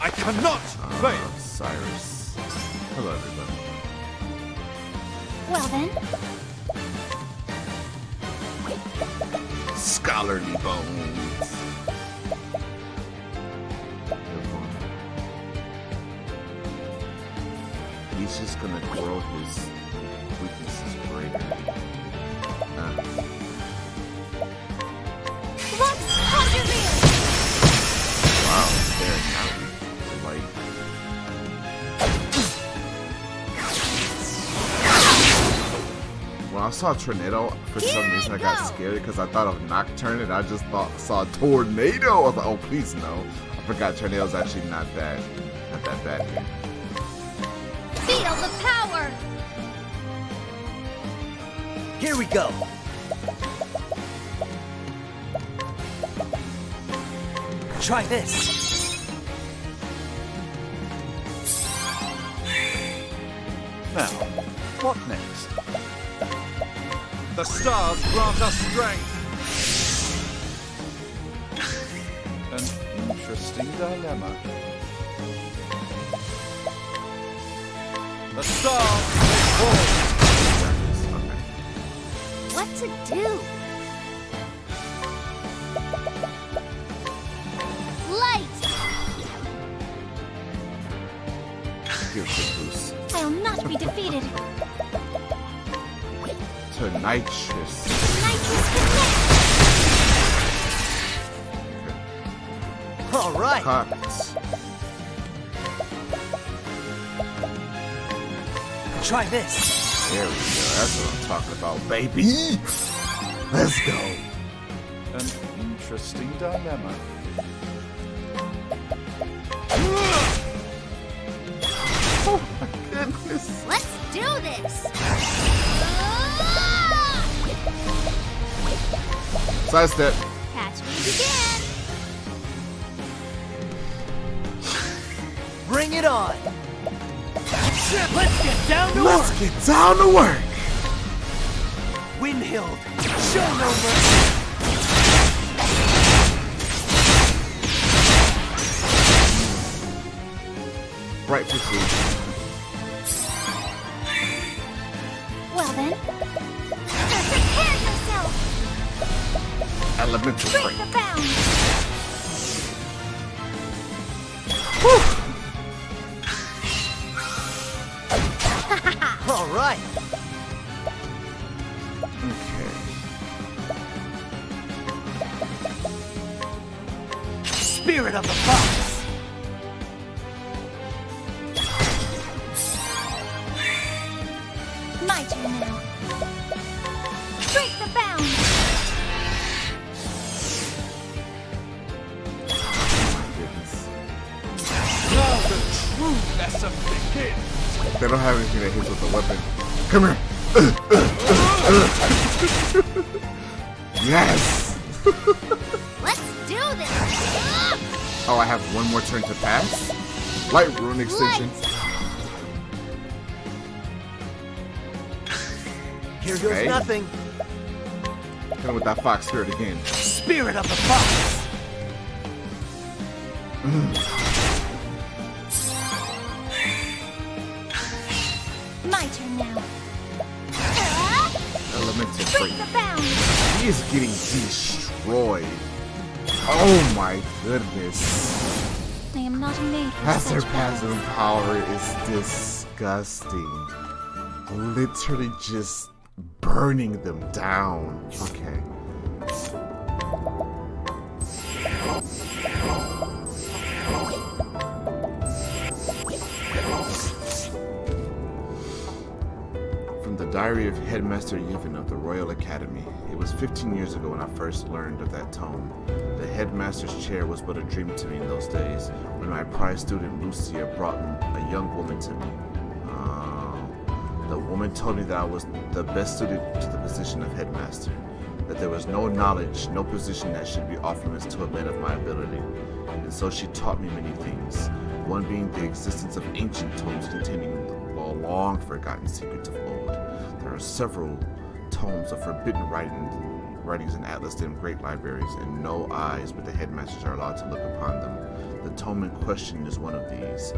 I cannot fail. Cyrus. Hello, everybody. Well then, Scholarly bones. He's just gonna grow his weaknesses greater. what's on your rear? Wow, they're now like. When I saw Tornado, for some reason I got scared because I thought of Nocturne and I just saw Tornado. I was like, oh please no. I forgot Tornado's actually not that bad here. Feel the power! Here we go. Try this. Now, what next? The stars grant us strength. An interesting dilemma. The stars may fall. Okay. What to do? Light! Give it a boost. I'll not be defeated. To Nitrous. Nitrous connect! All right. Cut. Try this. There we go. That's what I'm talking about, baby. Let's go. An interesting dilemma. Oh my goodness. Let's do this! Sidestep. Catch me if you can! Bring it on. Let's get down to Let's work. get down to work. Windhild, show no mercy. Right pursuit. Well then, prepare yourself! Elemental Break strength. the bound! All right. Okay. Spirit of the fox. My turn now. Break the bound! Goodness. Now the true lesson begins. They don't have anything that hits with a weapon. Come here. Yes. Let's do this! Oh, I have one more turn to pass. Light rune extension. Here goes Okay. nothing. Hit him with that fox spirit again. Spirit of the fox. My turn now. Elemental Break strength. the bound! He is getting destroyed. Oh my goodness. I am not made for That their such passive battles. power is disgusting. Literally just burning them down. Okay. From the diary of Headmaster Yevon of the Royal Academy. It was 15 years ago when I first learned of that tome. The headmaster's chair was but a dream to me in those days, when my prize student Lucia brought a young woman to me. The woman told me that I was the best suited to the position of headmaster, that there was no knowledge, no position that should be off limits to a man of my ability. And so she taught me many things, one being the existence of ancient tomes containing the long forgotten secrets of old. There are several tomes of forbidden writings in Atlas and great libraries, and no eyes but the headmasters are allowed to look upon them. The tome in question is one of these.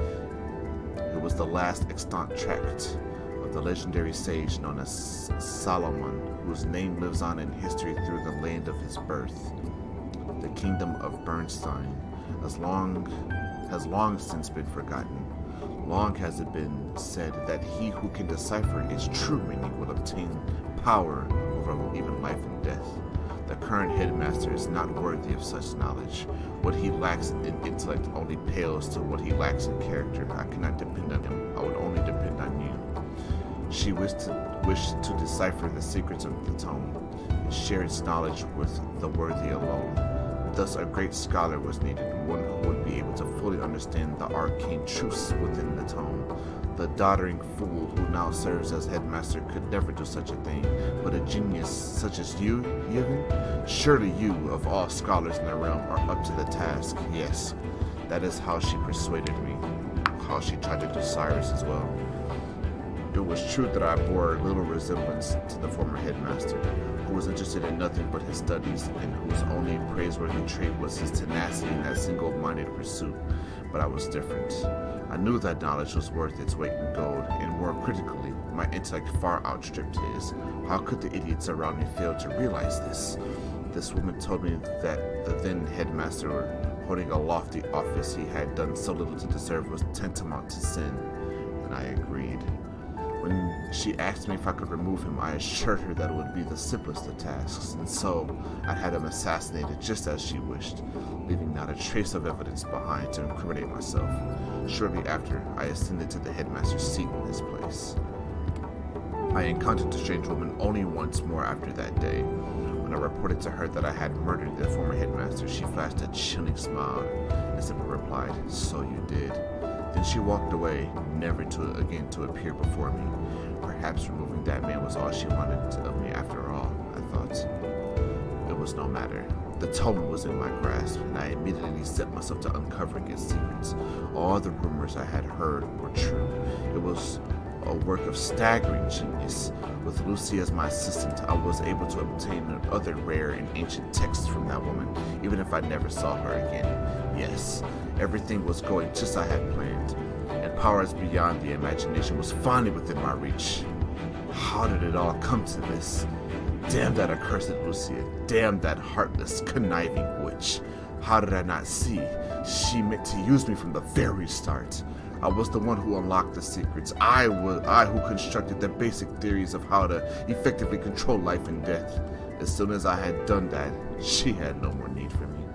It was the last extant tract of the legendary sage known as Solomon, whose name lives on in history through the land of his birth. The kingdom of Bernstein has long since been forgotten. Long has it been said that he who can decipher its true meaning will obtain power over even life and death. The current headmaster is not worthy of such knowledge. What he lacks in intellect only pales to what he lacks in character. I cannot depend on him. I would only depend on you. She wished to decipher the secrets of the tome and share its knowledge with the worthy alone. Thus, a great scholar was needed, one who would be able to fully understand the arcane truths within the tome. The doddering fool who now serves as headmaster could never do such a thing, but a genius such as you, Yevon? Surely you, of all scholars in the realm, are up to the task. Yes, that is how she persuaded me, how she tried to do Cyrus as well. It was true that I bore little resemblance to the former headmaster, who was interested in nothing but his studies, and whose only praiseworthy trait was his tenacity in that single-minded pursuit. But I was different. I knew that knowledge was worth its weight in gold, and more critically, my intellect far outstripped his. How could the idiots around me fail to realize this? This woman told me that the then headmaster, holding a lofty office he had done so little to deserve, was tantamount to sin, and I agreed. When she asked me if I could remove him, I assured her that it would be the simplest of tasks, and so I had him assassinated just as she wished, leaving not a trace of evidence behind to incriminate myself. Shortly after, I ascended to the headmaster's seat in his place. I encountered the strange woman only once more after that day. When I reported to her that I had murdered the former headmaster, she flashed a chilling smile and simply replied, "So you did." Then she walked away, never again to appear before me. Perhaps removing that man was all she wanted of me after all, I thought. It was no matter. The tome was in my grasp, and I immediately set myself to uncovering its secrets. All the rumors I had heard were true. It was a work of staggering genius. With Lucy as my assistant, I was able to obtain other rare and ancient texts from that woman, even if I never saw her again. Yes, everything was going just as I had planned, and powers beyond the imagination was finally within my reach. How did it all come to this? Damn that accursed Lucia. Damn that heartless, conniving witch. How did I not see? She meant to use me from the very start. I was the one who unlocked the secrets. I who constructed the basic theories of how to effectively control life and death. As soon as I had done that, she had no more need for me.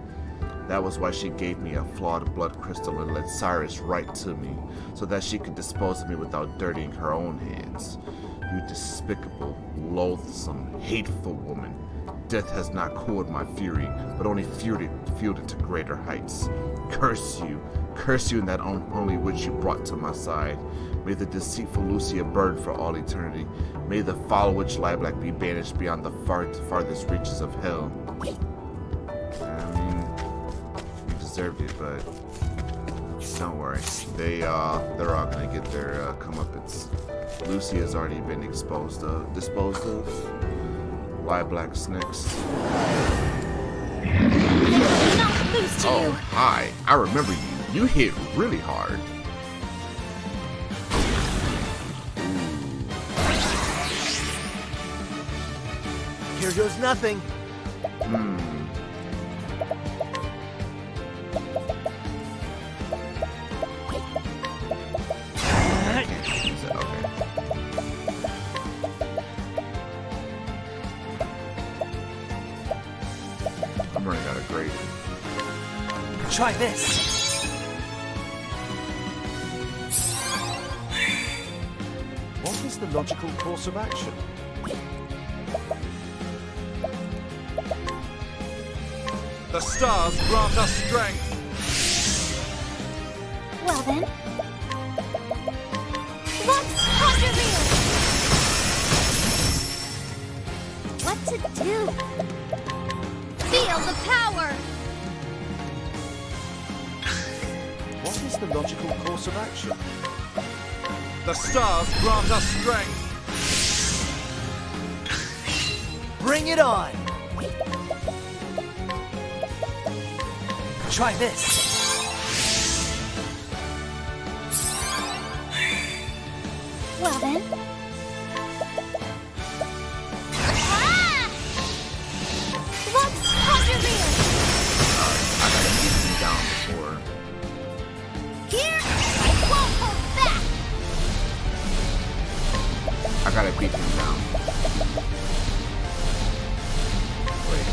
That was why she gave me a flawed blood crystal and led Cyrus right to me, so that she could dispose of me without dirtying her own hands. You despicable, loathsome, hateful woman. Death has not cooled my fury, but only fueled it to greater heights. Curse you and that unholy witch you brought to my side. May the deceitful Lucia burn for all eternity. May the foul witch Lilac be banished beyond the farthest reaches of hell. I mean, you deserved it, but don't worry. They're all gonna get their comeuppance. Lucy has already been disposed of. Lilac next. Not lose to Oh, you. hi. I remember you. You hit really hard. Here goes nothing. Is it okay? I'm running out of grape. Try this. What is the logical course of action? The stars grant us strength. Well then. Let's persevere. What to do? Feel the power. What is the logical course of action? The stars grant us strength. Bring it on. Try this. Well then. Ah! Whoops! Hold your rear! I gotta keep him down before. Here, I won't hold back! I gotta beat him down. Wait.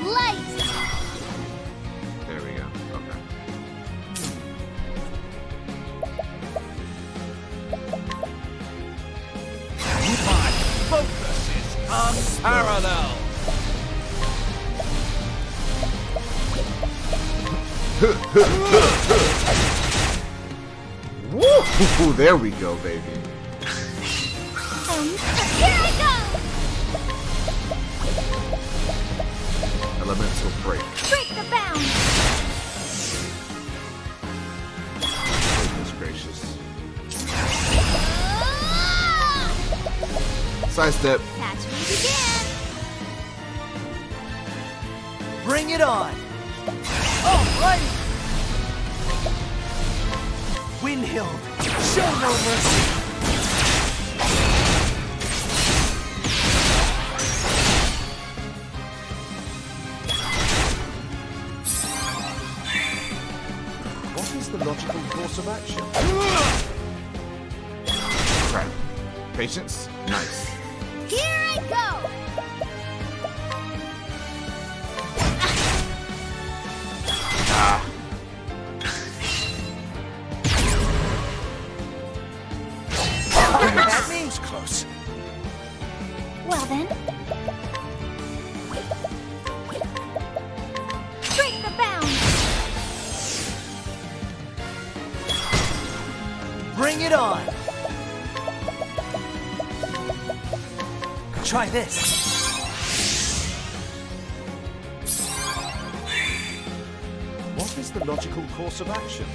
Light! There we go. Okay. My focus is unparalleled. Woo! There we go, baby. Here I go! Elemental break. Break the bound! Goodness gracious. Ah! Sidestep. Catch me begin! Bring it on. All right. Windhill, show no mercy. What is the logical course of action? Crap. Patience. Nice. Here I go! Ah. That means close. Well then. Break the bound! Bring it on. Try this. What is the logical course of action?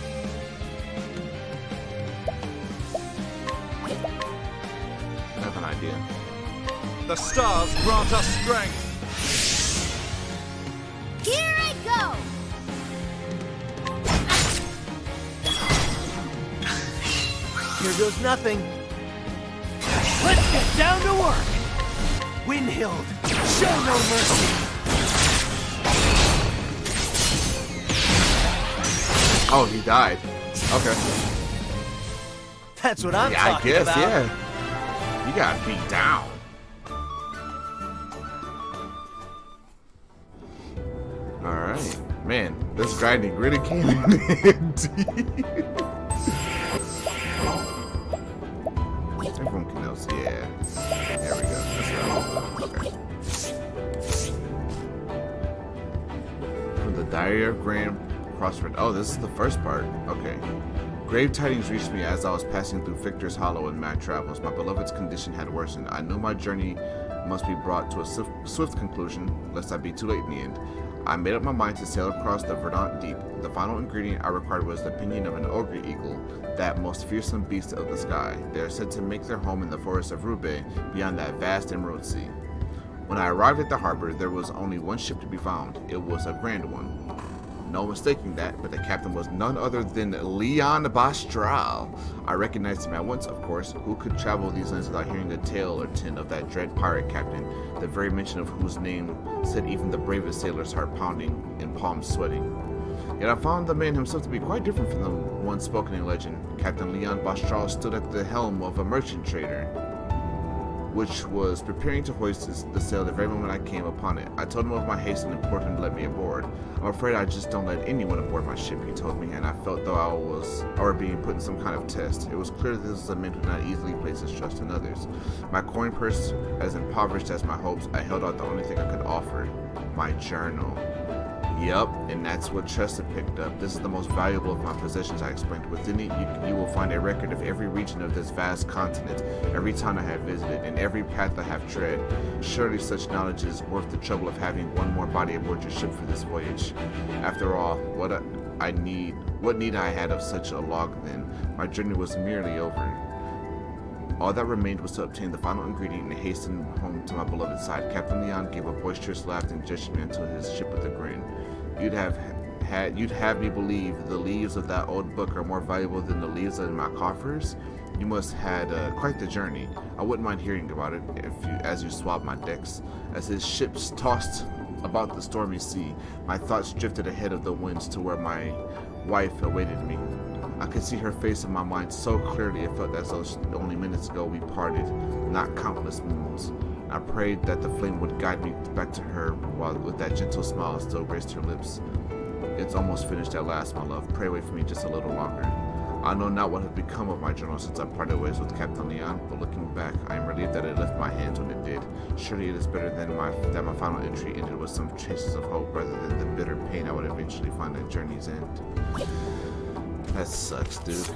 I have an idea. The stars grant us strength. Here I go! Here goes nothing. Let's get down to work. Windhill, show no mercy. Oh, he died. Okay. That's what I'm Yeah, I talking guess, about. yeah. You got beat down. Alright. Man, this grinding really came in handy. Everyone can else, yeah. There we go. That's what I'm doing. Okay. From the Diary of Grand Crossroad. Oh, this is the first part. Okay. Grave tidings reached me as I was passing through Victor's Hollow in my travels. My beloved's condition had worsened. I knew my journey must be brought to a swift conclusion, lest I be too late in the end. I made up my mind to sail across the verdant deep. The final ingredient I required was the opinion of an ogre eagle, that most fearsome beast of the sky. They are said to make their home in the forest of Rube, beyond that vast emerald sea. When I arrived at the harbor, there was only one ship to be found. It was a grand one. No mistaking that, but the captain was none other than Leon Bastral. I recognized him at once, of course. Who could travel these lands without hearing a tale or ten of that dread pirate captain, the very mention of whose name set even the bravest sailor's heart pounding and palms sweating? Yet I found the man himself to be quite different from the one spoken in legend. Captain Leon Bastral stood at the helm of a merchant trader, which was preparing to hoist the sail the very moment I came upon it. I told him of my haste and implored him to let me aboard. I'm afraid I just don't let anyone aboard my ship, he told me, and I felt though I were being put in some kind of test. It was clear that this was a man who did not easily place his trust in others. My coin purse as impoverished as my hopes, I held out the only thing I could offer, my journal. Yup, and that's what Chester picked up. This is the most valuable of my possessions, I explained. Within it, you will find a record of every region of this vast continent, every town I have visited, and every path I have tread. Surely such knowledge is worth the trouble of having one more body aboard your ship for this voyage. After all, what need I had of such a log then? My journey was nearly over. All that remained was to obtain the final ingredient and hasten home to my beloved side. Captain Leon gave a boisterous laugh and gestured me until his ship with a grin. You'd have you'd have me believe the leaves of that old book are more valuable than the leaves in my coffers. You must had quite the journey. I wouldn't mind hearing about it as you swab my decks. As his ships tossed about the stormy sea, my thoughts drifted ahead of the winds to where my wife awaited me. I could see her face in my mind so clearly it felt as though only minutes ago we parted, not countless moons. I prayed that the flame would guide me back to her while with that gentle smile still graced her lips. It's almost finished at last, my love. Pray wait for me just a little longer. I know not what had become of my journal since I parted ways with Captain Leon, but looking back, I am relieved that it left my hands when it did. Surely it is better than that my final entry ended with some traces of hope rather than the bitter pain I would eventually find at journey's end. That sucks, dude.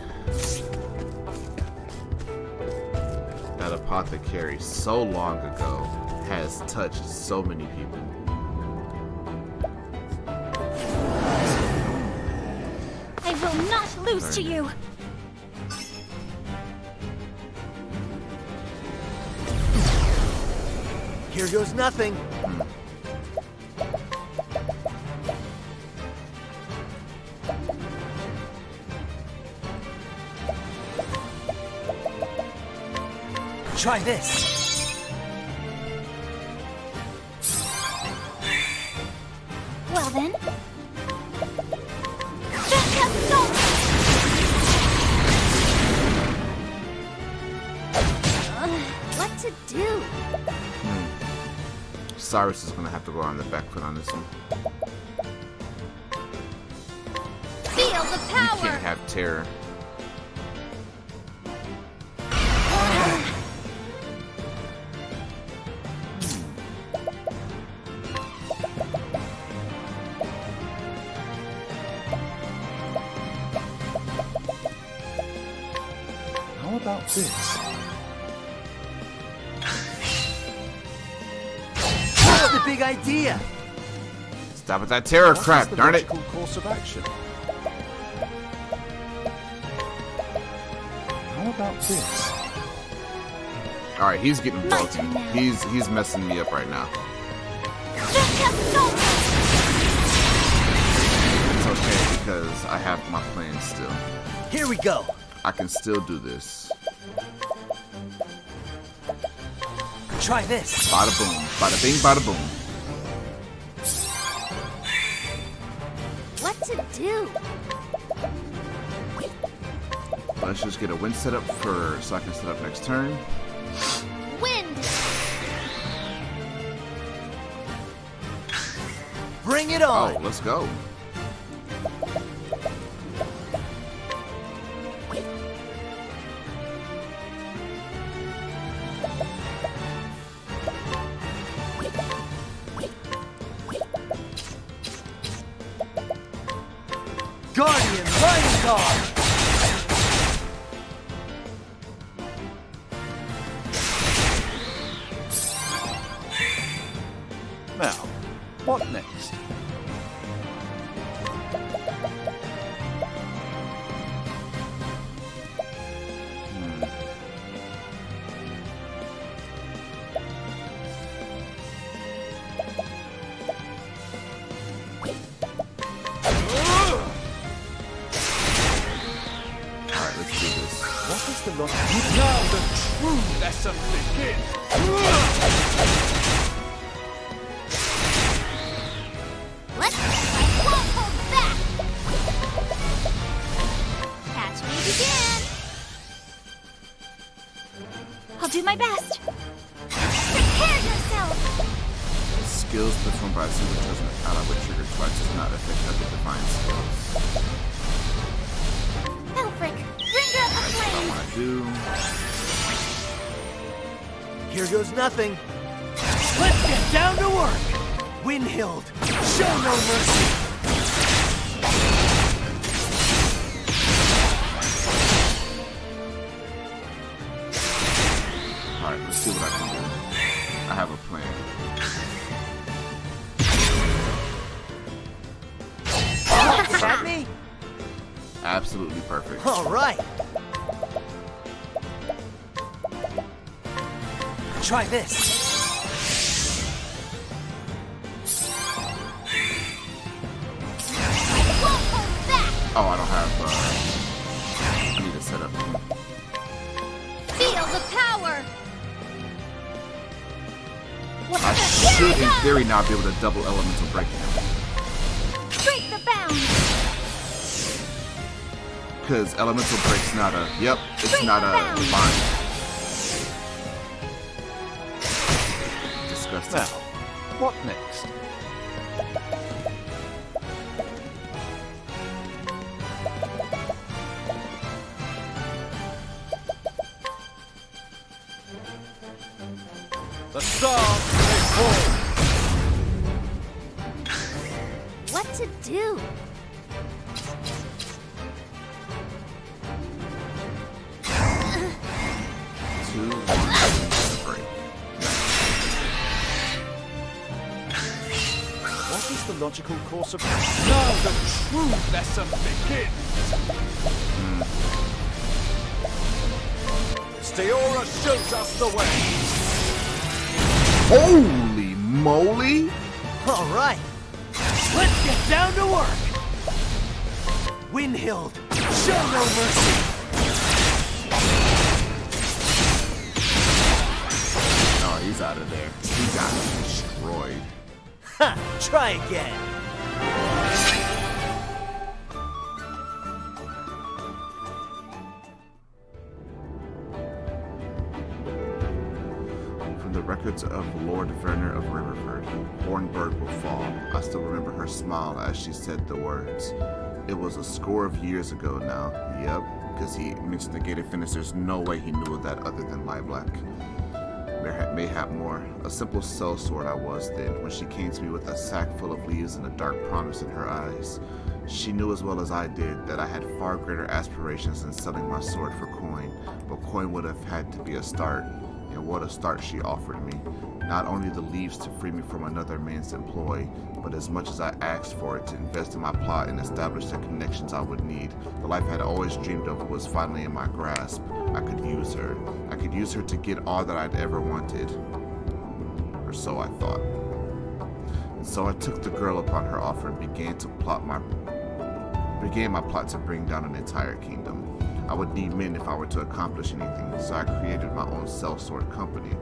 That apothecary so long ago has touched so many people. I will not lose to you. Here goes nothing. Try this. Well then. What to do? Cyrus is gonna have to go on the back foot on this one. Feel the You power. can't have terror. How about this? What's the big idea? Stop with that terror What crap, is the darn it! logical course of action? How about this? Alright, he's getting My broken. turn now. He's messing me up right now. It's okay because I have my plan still. Here we go. I can still do this. Try this. Bada boom. Bada bing, bada boom. What to do? Let's just get a wind set up so I can set up next turn. Wind. Bring it on. Oh, let's go. Guardian Lion Guard. Now, what next? Alright, let's do this. What is the logical? Now the true lesson begins. Let's I won't hold back. Catch me if you can. I'll do my best. Prepare yourself. Skills performed by a single chosen ally with trigger twice does not affect other divine skills. Elfric, bring out the That's what I flame. want to do. Here goes nothing. Let's get down to work. Windhild, show no mercy. Alright, let's see what I can do. I have a plan. Is that me? Absolutely perfect. All right. Try this. What's I the should, in here theory, now be able to double elemental break him. Break the bound! Because elemental break's not a, yep, it's Break not the a bound. divine. Disgusting. Now, what next? The stars may fall. What to do? Two, one, break. What is the logical course of action? Now the true lesson begins. Steora shows us the way. Holy moly! All right, let's get down to work. Windhild, show no mercy. Oh, he's out of there. He got destroyed. Ha! Try again. From the records of Lord Werner of Riverford, Hornburg will fall. I still remember her smile as she said the words. It was a score of years ago now. Yep, because he mentioned the gated finish. There's no way he knew of that other than Lilac. Mayhap more. A simple sellsword I was then, when she came to me with a sack full of leaves and a dark promise in her eyes. She knew as well as I did that I had far greater aspirations than selling my sword for coin, but coin would have had to be a start. And what a start she offered me. Not only the leaves to free me from another man's employ, but as much as I asked for it to invest in my plot and establish the connections I would need. The life I had always dreamed of was finally in my grasp. I could use her. I could use her to get all that I'd ever wanted. Or so I thought. And so I took the girl upon her offer and began my plot to bring down an entire kingdom. I would need men if I were to accomplish anything, so I created my own sellsword company.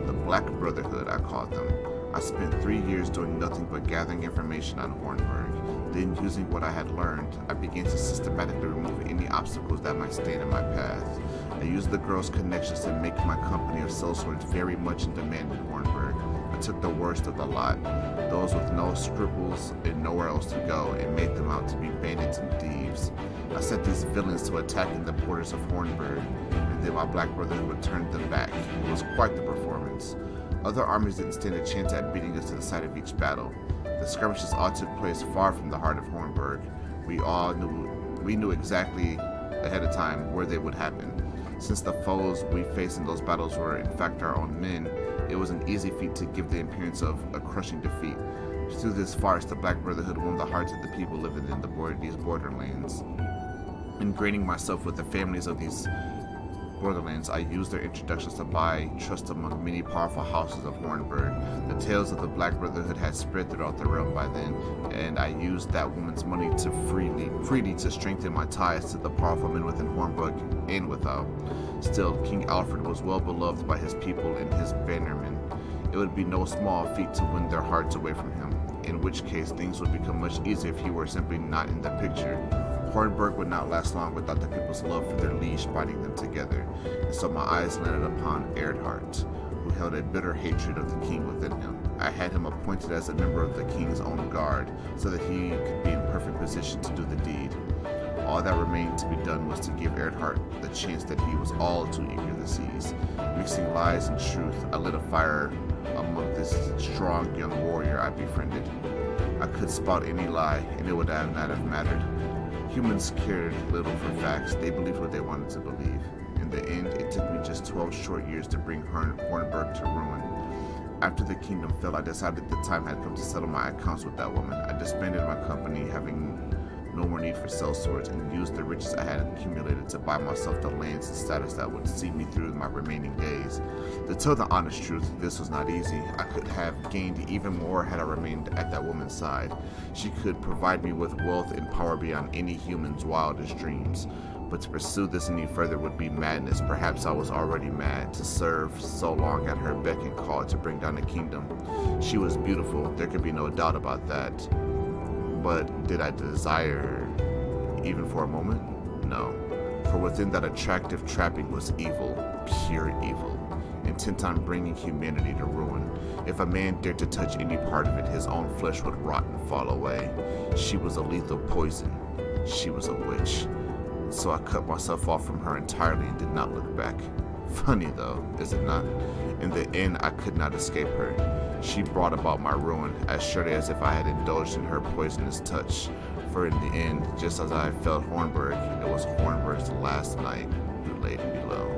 The Black Brotherhood, I called them. I spent 3 years doing nothing but gathering information on Hornburg. Then, using what I had learned, I began to systematically remove any obstacles that might stand in my path. I used the girl's connections to make my company of sellswords very much in demand in Hornburg. I took the worst of the lot, those with no scruples and nowhere else to go, and made them out to be bandits and thieves. I set these villains to attacking the borders of Hornburg, and then my Black Brotherhood would turn them back. It was quite the performance. Other armies didn't stand a chance at beating us to the site of each battle. The skirmishes all took place far from the heart of Hornburg. We knew exactly ahead of time where they would happen. Since the foes we faced in those battles were in fact our own men, it was an easy feat to give the appearance of a crushing defeat. Through this farce, the Black Brotherhood won the hearts of the people living in these borderlands. Ingraining myself with the families of these borderlands, I used their introductions to buy trust among many powerful houses of Hornburg. The tales of the Black Brotherhood had spread throughout the realm by then, and I used that woman's money to freely to strengthen my ties to the powerful men within Hornburg and without. Still, King Alfred was well beloved by his people and his bannermen. It would be no small feat to win their hearts away from him, in which case things would become much easier if he were simply not in the picture. Hornburg would not last long without the people's love for their liege binding them together, and so my eyes landed upon Erdhart, who held a bitter hatred of the king within him. I had him appointed as a member of the king's own guard, so that he could be in perfect position to do the deed. All that remained to be done was to give Erdhart the chance that he was all too eager to seize. Mixing lies and truth, I lit a fire among this strong young warrior I befriended. I could spout any lie, and it would not have mattered. Humans cared little for facts. They believed what they wanted to believe. In the end, it took me just 12 short years to bring Hornburg to ruin. After the kingdom fell, I decided the time had come to settle my accounts with that woman. I disbanded my company, having no more need for sellswords, and used the riches I had accumulated to buy myself the lands and status that would see me through my remaining days. To tell the honest truth, this was not easy. I could have gained even more had I remained at that woman's side. She could provide me with wealth and power beyond any human's wildest dreams. But to pursue this any further would be madness. Perhaps I was already mad to serve so long at her beck and call to bring down the kingdom. She was beautiful, there could be no doubt about that. But did I desire her even for a moment? No. For within that attractive trapping was evil, pure evil, intent on bringing humanity to ruin. If a man dared to touch any part of it, his own flesh would rot and fall away. She was a lethal poison. She was a witch. So I cut myself off from her entirely and did not look back. Funny though, is it not? In the end, I could not escape her. She brought about my ruin, as surely as if I had indulged in her poisonous touch. For in the end, just as I felt Hornberg, it was Hornberg's last night who laid me low.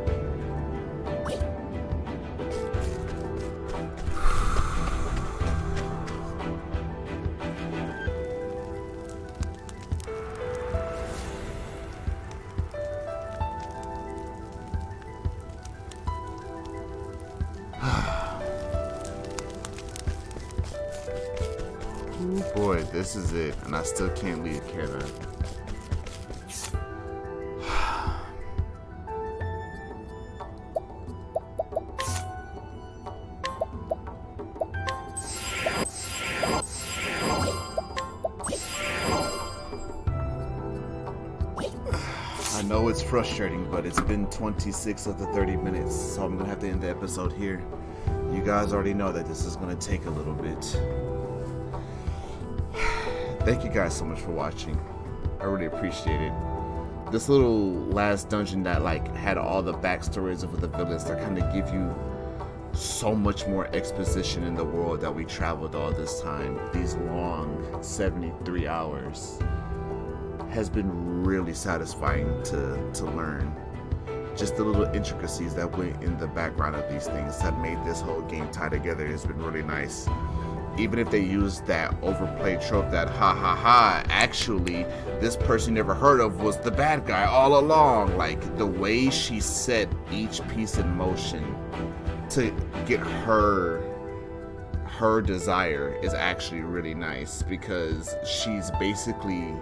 Oh boy, this is it, and I still can't leave Canada. I know it's frustrating, but it's been 26 of the 30 minutes, so I'm gonna have to end the episode here. You guys already know that this is gonna take a little bit. Thank you guys so much for watching. I really appreciate it. This little last dungeon that had all the backstories of the villains that kind of give you so much more exposition in the world that we traveled all this time. These long 73 hours has been really satisfying to learn. Just the little intricacies that went in the background of these things that made this whole game tie together has been really nice. Even if they use that overplayed trope that actually this person you never heard of was the bad guy all along. The way she set each piece in motion to get her desire is actually really nice, because she's basically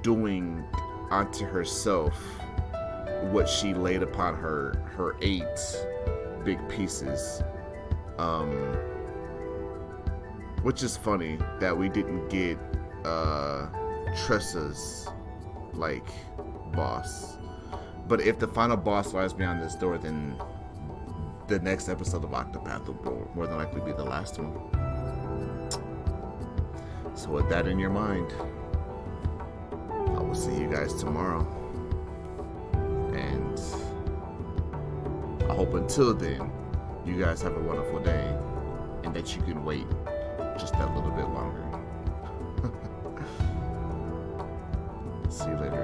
doing unto herself what she laid upon her 8 big pieces. Which is funny that we didn't get Tressa's boss. But if the final boss lies beyond this door, then the next episode of Octopath will more than likely be the last one. So with that in your mind, I will see you guys tomorrow. And I hope until then, you guys have a wonderful day, and that you can wait just that little bit longer. See you later.